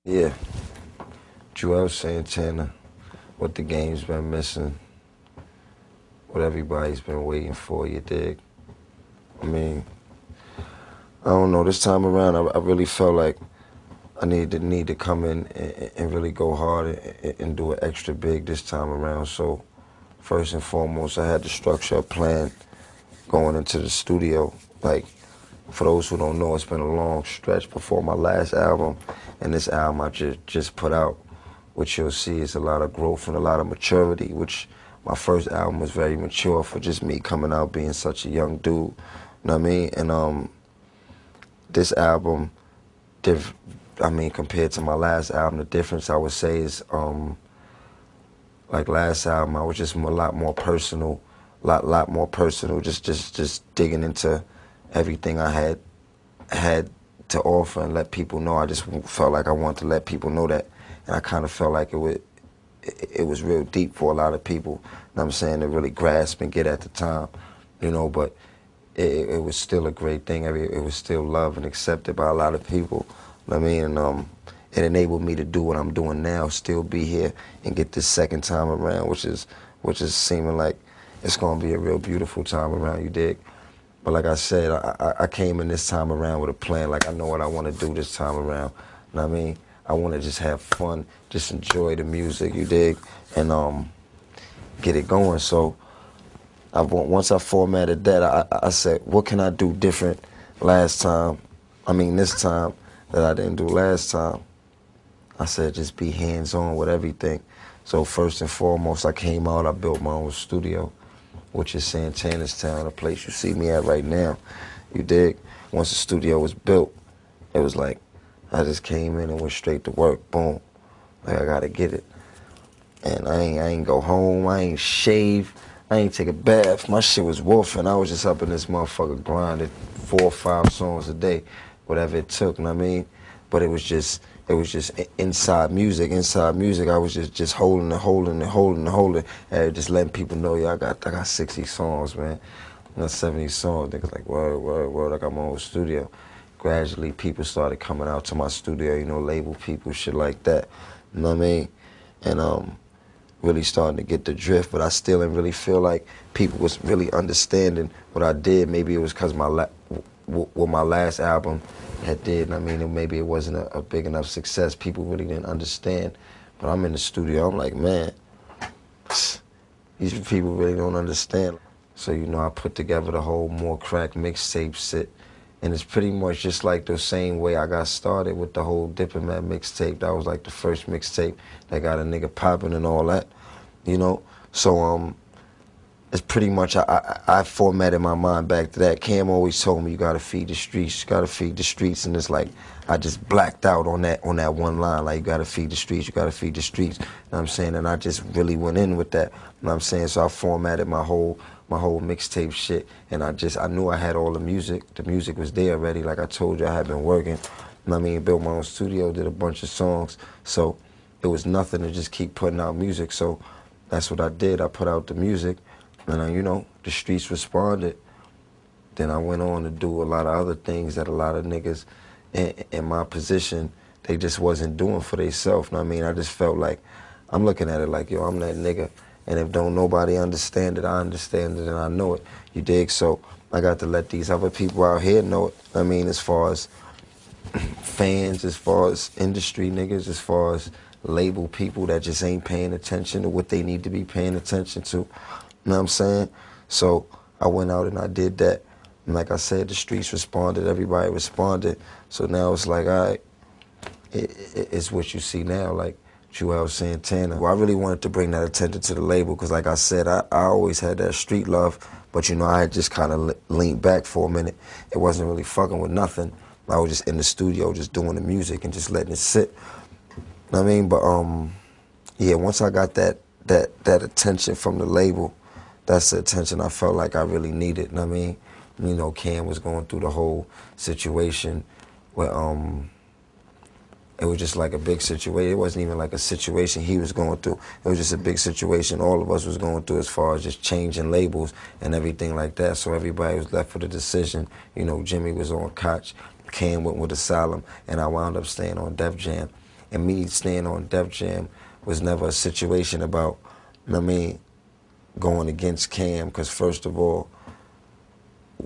Yeah, Juelz Santana, what the game's been missing, what everybody's been waiting for, you dig? I mean, I don't know, this time around I really felt like I need to come in and really go hard and do it extra big this time around. So first and foremost, I had to structure a plan going into the studio. Like, for those who don't know, it's been a long stretch before my last album, and this album I just put out, which you'll see is a lot of growth and a lot of maturity, which my first album was very mature for just me coming out being such a young dude, you know what I mean? And this album, compared to my last album, the difference I would say is, like last album, I was just a lot more personal, lot more personal, just digging into everything I had to offer and let people know. I just felt like I wanted to let people know that, and I kind of felt like it was real deep for a lot of people, you know what I'm saying, to really grasp and get at the time, you know, but it was still a great thing. It was still loved and accepted by a lot of people, you know what I mean, and it enabled me to do what I'm doing now, still be here and get this second time around, which is seeming like it's gonna be a real beautiful time around, you dig? But like I said, I came in this time around with a plan. Like, I know what I want to do this time around. You know what I mean? I want to just have fun, just enjoy the music, you dig? And get it going. So once I formatted that, I said, what can I do different this time that I didn't do last time? I said, just be hands-on with everything. So first and foremost, I came out, I built my own studio, which is Santana's Town, a place you see me at right now, you dig? Once the studio was built, it was like, I just came in and went straight to work, boom. Like, I gotta get it. And I ain't go home, I ain't shave, I ain't take a bath. My shit was wolfing. I was just up in this motherfucker grinding 4 or 5 songs a day, whatever it took, you know what I mean? But it was just inside music. Inside music, I was just holding and just letting people know, yeah, I got 60 songs, man. I got 70 songs. Niggas like, word, I got my own studio. Gradually, people started coming out to my studio, you know, label people, shit like that. You know what I mean? And really starting to get the drift, but I still didn't really feel like people was really understanding what I did. Maybe it was because what my last album had did. I mean, maybe it wasn't a big enough success. People really didn't understand. But I'm in the studio, I'm like, man, these people really don't understand. So, you know, I put together the whole More Crack mixtape shit. And it's pretty much just like the same way I got started with the whole Diplomat mixtape. That was like the first mixtape that got a nigga popping and all that, you know? So, it's pretty much, I formatted my mind back to that. Cam always told me, you gotta feed the streets, and it's like, I just blacked out on that one line, like, you gotta feed the streets, you know what I'm saying? And I just really went in with that, you know what I'm saying? So I formatted my whole mixtape shit, and I knew I had all the music was there already, like I told you, I had been working, you know what I mean? Built my own studio, did a bunch of songs, so it was nothing to just keep putting out music, so that's what I did. I put out the music, and you know, the streets responded. Then I went on to do a lot of other things that a lot of niggas in my position, they just wasn't doing for themselves. You know what I mean? I just felt like, I'm looking at it like, yo, I'm that nigga, and if don't nobody understand it, I understand it and I know it. You dig? So I got to let these other people out here know it. I mean, as far as fans, as far as industry niggas, as far as label people that just ain't paying attention to what they need to be paying attention to. You know what I'm saying? So I went out and I did that. And like I said, the streets responded, everybody responded. So now it's like, all right, it's what you see now, like Juelz Santana. Well, I really wanted to bring that attention to the label because like I said, I always had that street love, but you know, I had just kind of leaned back for a minute. It wasn't really fucking with nothing. I was just in the studio, just doing the music and just letting it sit. You know what I mean? But yeah, once I got that attention from the label, that's the attention I felt like I really needed, you know what I mean? You know, Cam was going through the whole situation where it was just like a big situation. It wasn't even like a situation he was going through. It was just a big situation all of us was going through as far as just changing labels and everything like that. So everybody was left with a decision. You know, Jimmy was on Koch, Cam went with Asylum, and I wound up staying on Def Jam. And me staying on Def Jam was never a situation about, going against Cam, because first of all,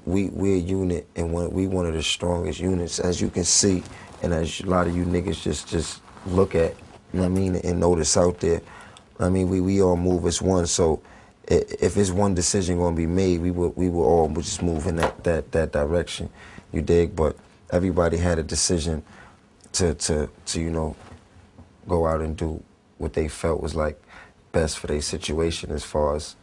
we're a unit, and we one of the strongest units, as you can see, and as a lot of you niggas just look at, and notice out there. We all move as one, so if it's one decision gonna be made, we will all just move in that direction, you dig? But everybody had a decision to go out and do what they felt was like best for their situation as far as,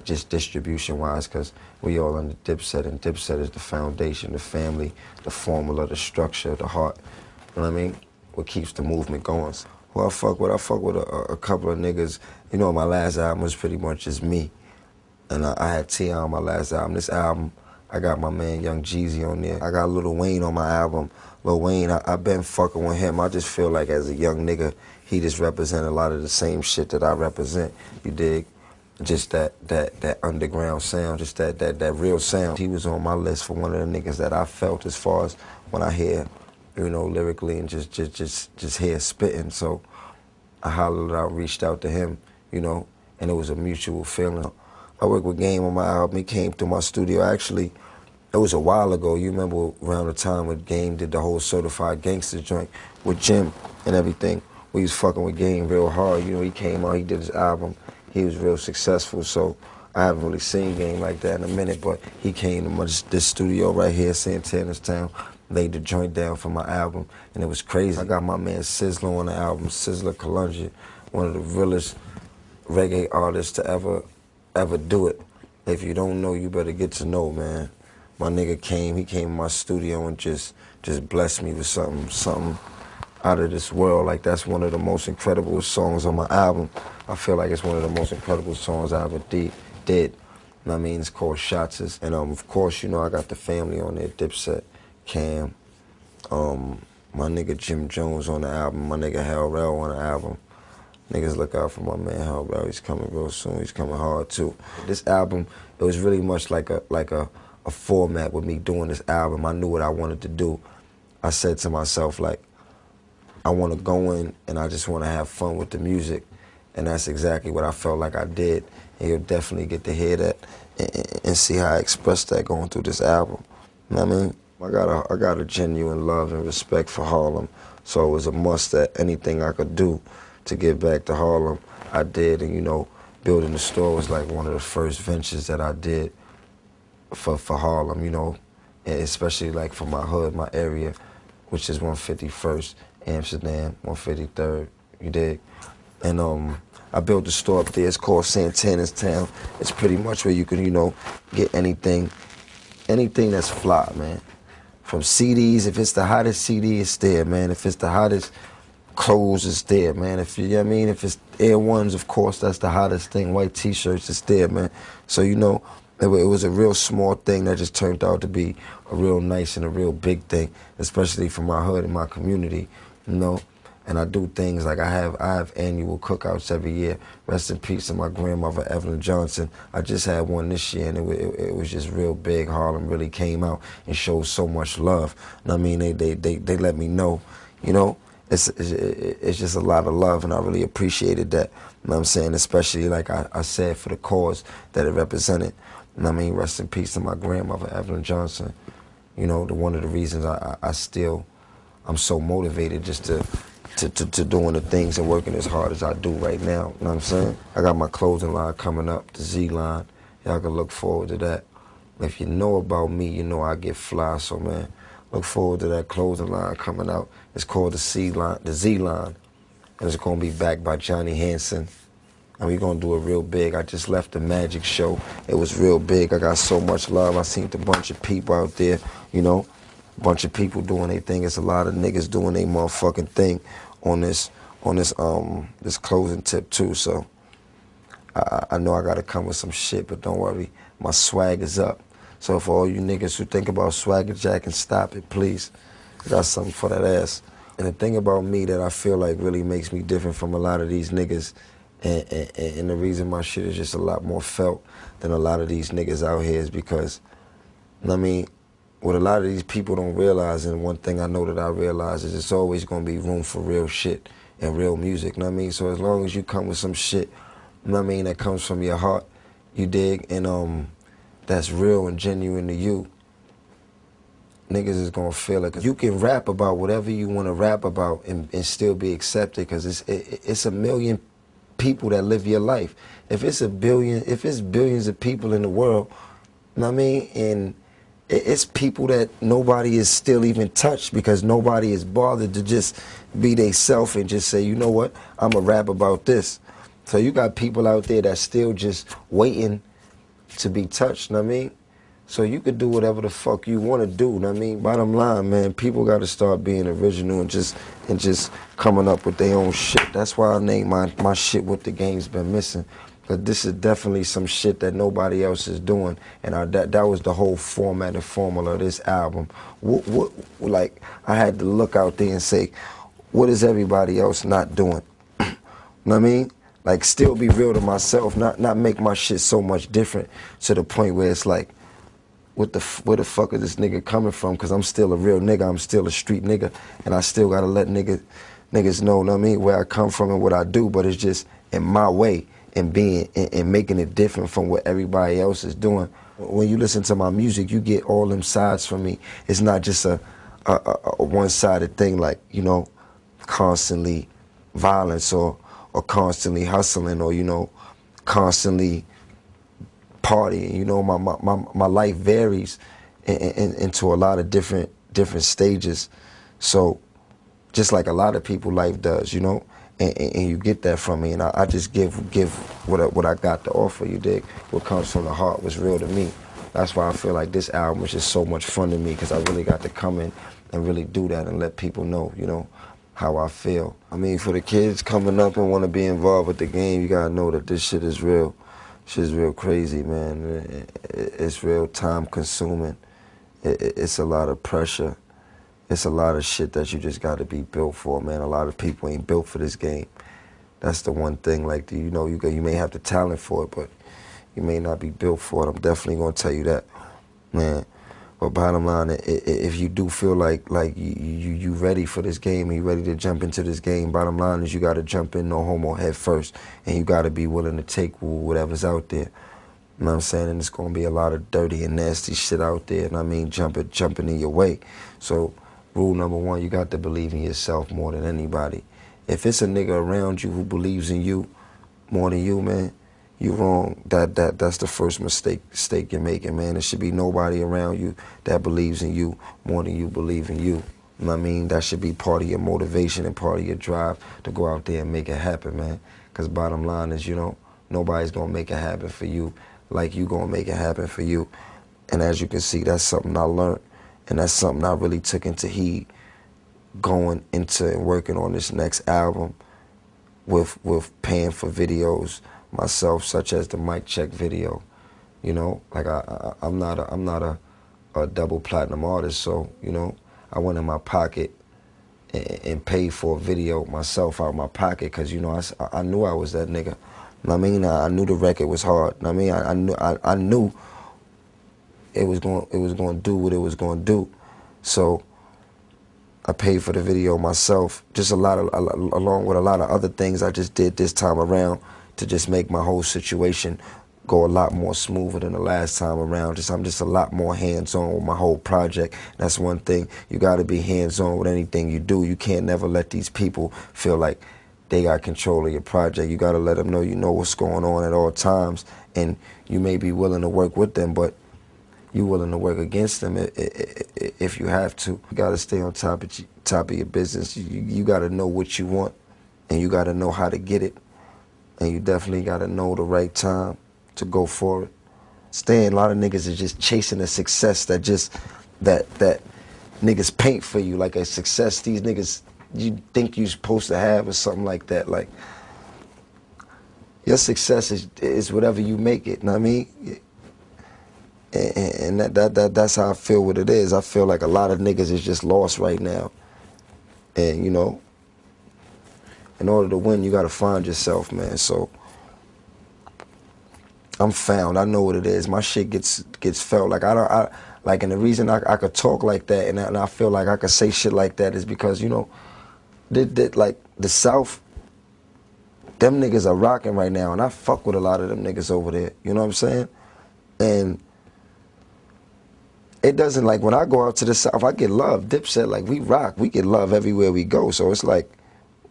just distribution-wise, because we all under Dipset, and Dipset is the foundation, the family, the formula, the structure, the heart, what keeps the movement going. Who I fuck with? I fuck with a couple of niggas. My last album was pretty much just me, and I had T.I. on my last album. This album, I got my man Young Jeezy on there. I got Lil Wayne on my album. Lil Wayne, I've been fucking with him. I just feel like as a young nigga, he just represent a lot of the same shit that I represent, you dig? Just that underground sound, just that real sound. He was on my list for one of the niggas that I felt as far as when I hear, lyrically and just hear spitting. So I hollered out, reached out to him, and it was a mutual feeling. I worked with Game on my album. He came to my studio. Actually, it was a while ago. You remember around the time when Game did the whole Certified Gangster joint with Jim and everything. We was fucking with Game real hard. He came out, he did his album. He was real successful, so I haven't really seen Game like that in a minute, but he came to this studio right here, Santana's Town, laid the joint down for my album, and it was crazy. I got my man Sizzler on the album, Sizzler Kalungia, one of the realest reggae artists to ever do it. If you don't know, you better get to know, man. My nigga came, he came in my studio and just blessed me with something out of this world. Like, that's one of the most incredible songs on my album. I feel like it's one of the most incredible songs I ever did. It's called Shots. And of course, I got the family on there, Dipset, Cam, my nigga Jim Jones on the album, my nigga Hell Rell on the album. Niggas look out for my man Hell Rell, he's coming real soon, he's coming hard too. This album, it was really much like a format with me doing this album. I knew what I wanted to do. I said to myself, like, I want to go in and I just want to have fun with the music. And that's exactly what I felt like I did. And you'll definitely get to hear that and see how I expressed that going through this album. I got a genuine love and respect for Harlem. So it was a must that anything I could do to give back to Harlem, I did. And building the store was like one of the first ventures that I did for Harlem, and especially like for my hood, my area, which is 151st. Amsterdam, 153rd, you dig? And I built a store up there. It's called Santana's Town. It's pretty much where you can, get anything that's fly, man. From CDs, if it's the hottest CD, it's there, man. If it's the hottest clothes, it's there, man. If if it's Air Ones, of course, that's the hottest thing. White T-shirts, it's there, man. So, it was a real small thing that just turned out to be a real nice and a real big thing, especially for my hood and my community. And I do things like I have annual cookouts every year. Rest in peace to my grandmother, Evelyn Johnson. I just had one this year, and it was just real big. Harlem really came out and showed so much love. They let me know, it's just a lot of love, and I really appreciated that. You know what I'm saying? Especially like I said, for the cause that it represented. Rest in peace to my grandmother, Evelyn Johnson. One of the reasons I'm so motivated just to doing the things and working as hard as I do right now. You know what I'm saying? I got my clothing line coming up, the Z line. Y'all can look forward to that. If you know about me, you know I get fly, so man, look forward to that clothing line coming out. It's called the Z line, and it's gonna be backed by Johnny Hanson. And we're gonna do it real big. I just left the Magic show. It was real big. I got so much love. I seen a bunch of people out there, a bunch of people doing their thing. It's a lot of niggas doing their motherfucking thing on this closing tip too. So I know I gotta come with some shit, but don't worry, my swag is up. So for all you niggas who think about swagger jacking, stop it, please. I got something for that ass. And the thing about me that I feel like really makes me different from a lot of these niggas, and the reason my shit is just a lot more felt than a lot of these niggas out here is because, what a lot of these people don't realize, and one thing I know that I realize, is it's always going to be room for real shit and real music, you know what I mean? So as long as you come with some shit, you know what I mean, that comes from your heart, you dig, and that's real and genuine to you, niggas is gonna feel it. 'Cause you can rap about whatever you want to rap about and still be accepted, because it's a million people that live your life. If it's billions of people in the world, you know what I mean, and it's people that nobody is still even touched, because nobody is bothered to just be they self and just say, you know what, I'm a rap about this. So you got people out there that's still just waiting to be touched, you know what I mean? So you could do whatever the fuck you want to do, you know what I mean? Bottom line, man, people got to start being original and just coming up with their own shit. That's why I named my shit What the Game's Been Missing. But this is definitely some shit that nobody else is doing, and that was the whole format and formula of this album. Like, I had to look out there and say, what is everybody else not doing? You know what I mean? Like, still be real to myself, not make my shit so much different to the point where it's like, where the fuck is this nigga coming from? Because I'm still a real nigga, I'm still a street nigga, and I still gotta let niggas know, what I mean, where I come from and what I do, but it's just in my way, and making it different from what everybody else is doing. When you listen to my music, you get all them sides from me. It's not just a one-sided thing, like, you know, constantly violence or constantly hustling, or, you know, constantly partying. You know, my life varies into a lot of different stages. So just like a lot of people life does, you know, and you get that from me, and I just give what I got to offer, you dig? What comes from the heart, what's real to me. That's why I feel like this album is just so much fun to me, because I really got to come in and really do that and let people know, you know, how I feel. I mean, for the kids coming up and want to be involved with the game, you gotta know that this shit is real. Shit's real crazy, man. It's real time consuming. It's a lot of pressure. It's a lot of shit that you just got to be built for, man. A lot of people ain't built for this game. That's the one thing. Like, you know, you may have the talent for it, but you may not be built for it. I'm definitely gonna tell you that, man. But bottom line, if you do feel like you ready for this game, and you ready to jump into this game, bottom line is you got to jump in no homo head first, and you got to be willing to take whatever's out there. You know what I'm saying? And it's gonna be a lot of dirty and nasty shit out there, and I mean jumping in your way. So rule number one, you got to believe in yourself more than anybody. If it's a nigga around you who believes in you more than you, man, you wrong. That's the first mistake you're making, man. There should be nobody around you that believes in you more than you believe in you. You know what I mean? That should be part of your motivation and part of your drive to go out there and make it happen, man. Because bottom line is, you know, nobody's gonna make it happen for you like you gonna make it happen for you. And as you can see, that's something I learned, and that's something I really took into heed going into and working on this next album with paying for videos myself, such as the mic check video. You know, like I'm not a double platinum artist, so, you know, I went in my pocket and paid for a video myself out of my pocket, because, you know, I knew I was that nigga. I mean, I knew the record was hard. I mean, I knew it was going to do what it was going to do. So I paid for the video myself, just along with a lot of other things I just did this time around to just make my whole situation go a lot more smoother than the last time around. I'm just a lot more hands-on with my whole project. That's one thing. You got to be hands-on with anything you do. You can't never let these people feel like they got control of your project. You got to let them know you know what's going on at all times, and you may be willing to work with them, but you willing to work against them if you have to. You got to stay on top of your business. You got to know what you want, and you got to know how to get it, and you definitely got to know the right time to go for it. A lot of niggas is just chasing a success that niggas paint for you, like a success these niggas you think you're supposed to have or something like that. Like, your success is whatever you make it, you know what I mean? And that's how I feel what it is. I feel like a lot of niggas is just lost right now. And, you know, in order to win, you got to find yourself, man. So I'm found. I know what it is. My shit gets felt. Like, I Like, and the reason I could talk like that and I feel like I could say shit like that is because, you know, like the South, them niggas are rocking right now, and I fuck with a lot of them niggas over there. You know what I'm saying? And it doesn't, like, when I go out to the South, I get love. Dipset, like, we rock. We get love everywhere we go. So it's like,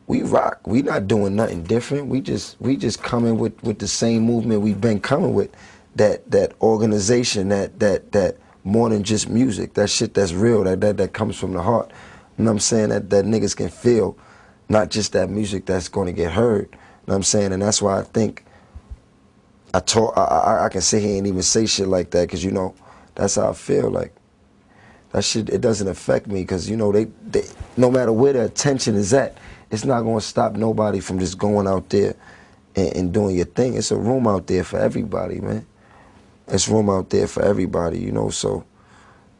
we rock. We not doing nothing different. We just coming with the same movement we've been coming with. That organization, that more than just music. That shit that's real, that comes from the heart. You know what I'm saying? That niggas can feel, not just that music that's gonna get heard. You know what I'm saying? And that's why I think I can sit here and even say shit like that, because, you know, that's how I feel. Like, that shit, it doesn't affect me, because, you know, they no matter where the attention is at, it's not going to stop nobody from just going out there and doing your thing. It's a room out there for everybody, man. It's room out there for everybody, you know. So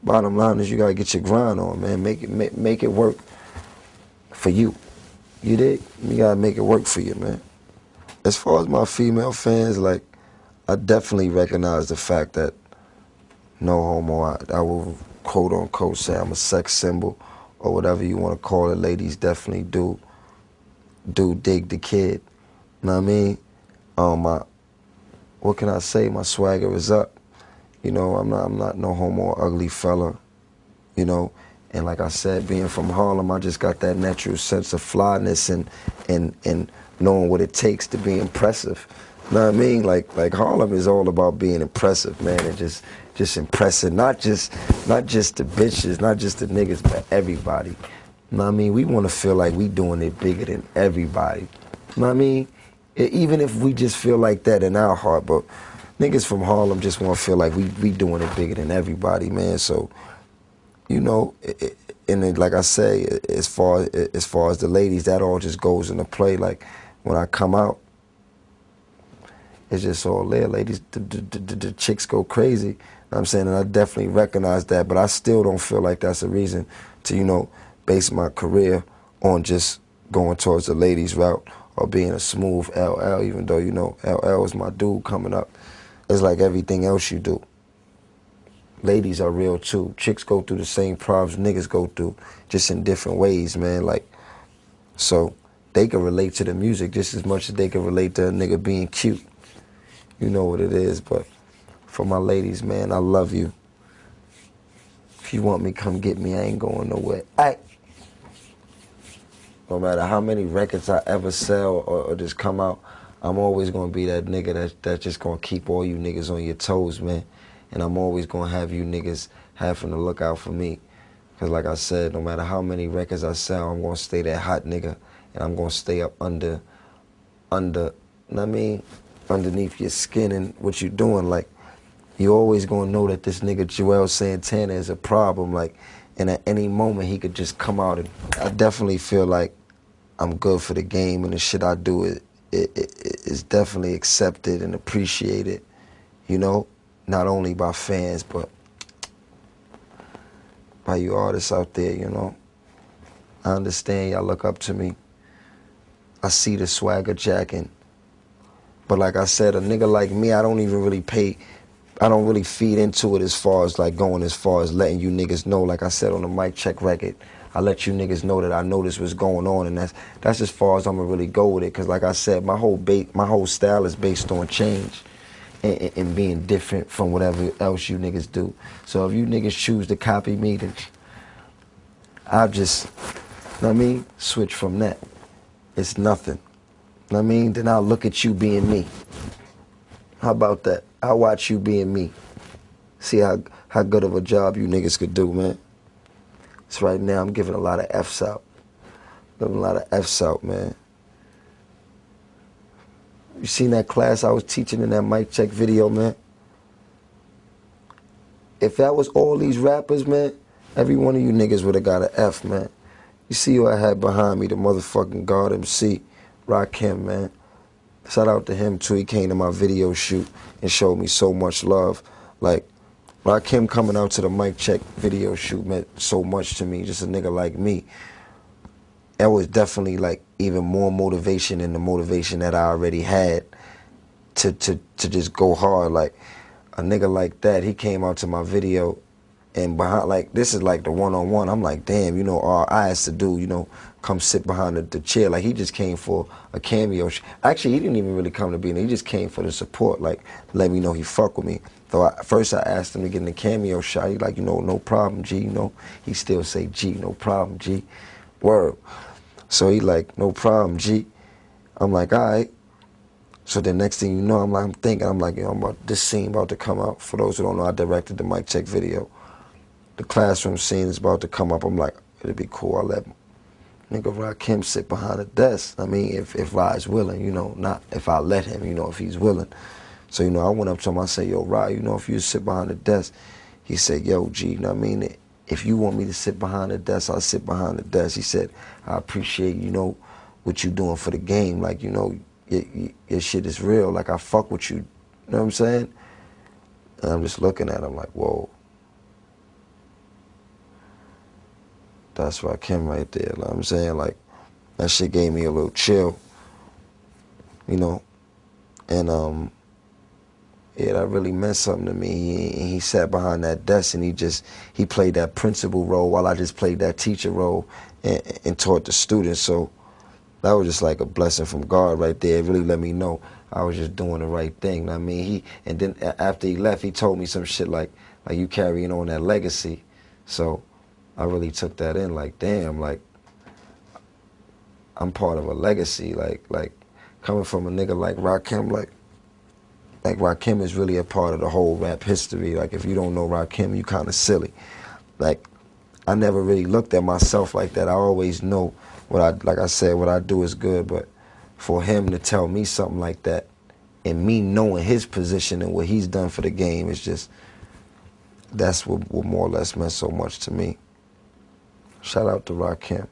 bottom line is, you got to get your grind on, man. Make it work for you. You dig? You got to make it work for you, man. As far as my female fans, like, I definitely recognize the fact that, no homo, I will quote unquote say I'm a sex symbol or whatever you want to call it. Ladies definitely do dig the kid. You know what I mean? What can I say? My swagger is up. You know, I'm not no homo or ugly fella. You know, and like I said, being from Harlem, I just got that natural sense of flyness and knowing what it takes to be impressive. You know what I mean? Like Harlem is all about being impressive, man, and just impressing, not just the bitches, not just the niggas, but everybody. You know what I mean? We want to feel like we doing it bigger than everybody. You know what I mean? Even if we just feel like that in our heart, but niggas from Harlem just want to feel like we doing it bigger than everybody, man. So, you know, and then, like I say, as far as the ladies, that all just goes into play. Like, when I come out, it's just all there. Ladies, the chicks go crazy. You know what I'm saying? And I definitely recognize that, but I still don't feel like that's a reason to, you know, base my career on just going towards the ladies route or being a smooth LL, even though, you know, LL is my dude coming up. It's like everything else you do. Ladies are real too. Chicks go through the same problems niggas go through, just in different ways, man. Like, so they can relate to the music just as much as they can relate to a nigga being cute. You know what it is. But for my ladies, man, I love you. If you want me, come get me. I ain't going nowhere. No matter how many records I ever sell or just come out, I'm always going to be that nigga that's just going to keep all you niggas on your toes, man. And I'm always going to have you niggas having to look out for me. Because like I said, no matter how many records I sell, I'm going to stay that hot nigga. And I'm going to stay up you know what I mean? Underneath your skin and what you doing. Like, you always going to know that this nigga Juelz Santana is a problem. Like, and at any moment he could just come out. And I definitely feel like I'm good for the game, and the shit I do is definitely accepted and appreciated, you know, not only by fans, but by you artists out there, you know. I understand y'all look up to me. I see the swagger jacking. But like I said, a nigga like me, I don't even really I don't really feed into it as far as like going as far as letting you niggas know. Like I said on the Mic Check record, I let you niggas know that I know this was going on, and that's as far as I'm gonna really go with it. Cause like I said, my whole style is based on change and being different from whatever else you niggas do. So if you niggas choose to copy me, then I'll just, you know what I mean, switch from that. It's nothing. You know what I mean? Then I'll look at you being me. How about that? I'll watch you being me. See how good of a job you niggas could do, man. So right now I'm giving a lot of F's out. Giving a lot of F's out, man. You seen that class I was teaching in that Mic Check video, man? If that was all these rappers, man, every one of you niggas would have got an F, man. You see who I had behind me, the motherfucking God MC, Rakim, man. Shout out to him too. He came to my video shoot and showed me so much love. Like, Rakim coming out to the Mic Check video shoot meant so much to me. Just a nigga like me. That was definitely like even more motivation than the motivation that I already had to just go hard. Like, a nigga like that, he came out to my video And behind, like, this is like the one-on-one. I'm like, damn, you know, all I asked to do, you know, come sit behind the chair. Like, he just came for a cameo. Actually, he didn't even really come to be in there. He just came for the support, like, let me know he fuck with me. So first I asked him to get in the cameo shot. He like, you know, no problem, G, you know. He still say, G, no problem, G. Word. So he like, no problem, G. I'm like, all right. So the next thing you know, I'm thinking, I'm like, yo, this scene about to come out. For those who don't know, I directed the mic check video. The classroom scene is about to come up. I'm like, it'd be cool. I'll let nigga Rakim sit behind the desk. I mean, if Rod's willing, you know, not if I let him, you know, if he's willing. So, you know, I went up to him, I said, yo, Rod, you know, if you sit behind the desk, he said, yo, G, you know what I mean? If you want me to sit behind the desk, I'll sit behind the desk. He said, I appreciate, you know, what you doing for the game. Like, you know, your shit is real. Like, I fuck with you. You know what I'm saying? And I'm just looking at him like, whoa. That's Rakim right there. You know what I'm saying? Like, that shit gave me a little chill. You know? And, yeah, that really meant something to me. He sat behind that desk and he played that principal role while I just played that teacher role and taught the students. So that was just like a blessing from God right there. It really let me know I was just doing the right thing. I mean, and then after he left, he told me some shit like you carrying on that legacy. So I really took that in, like, damn, like, I'm part of a legacy. Like coming from a nigga like Rakim, like Rakim is really a part of the whole rap history. Like, if you don't know Rakim, you kind of silly. Like, I never really looked at myself like that. I always know like I said, what I do is good, but for him to tell me something like that, and me knowing his position and what he's done for the game, is just, that's what more or less meant so much to me. Shout out to Rakim.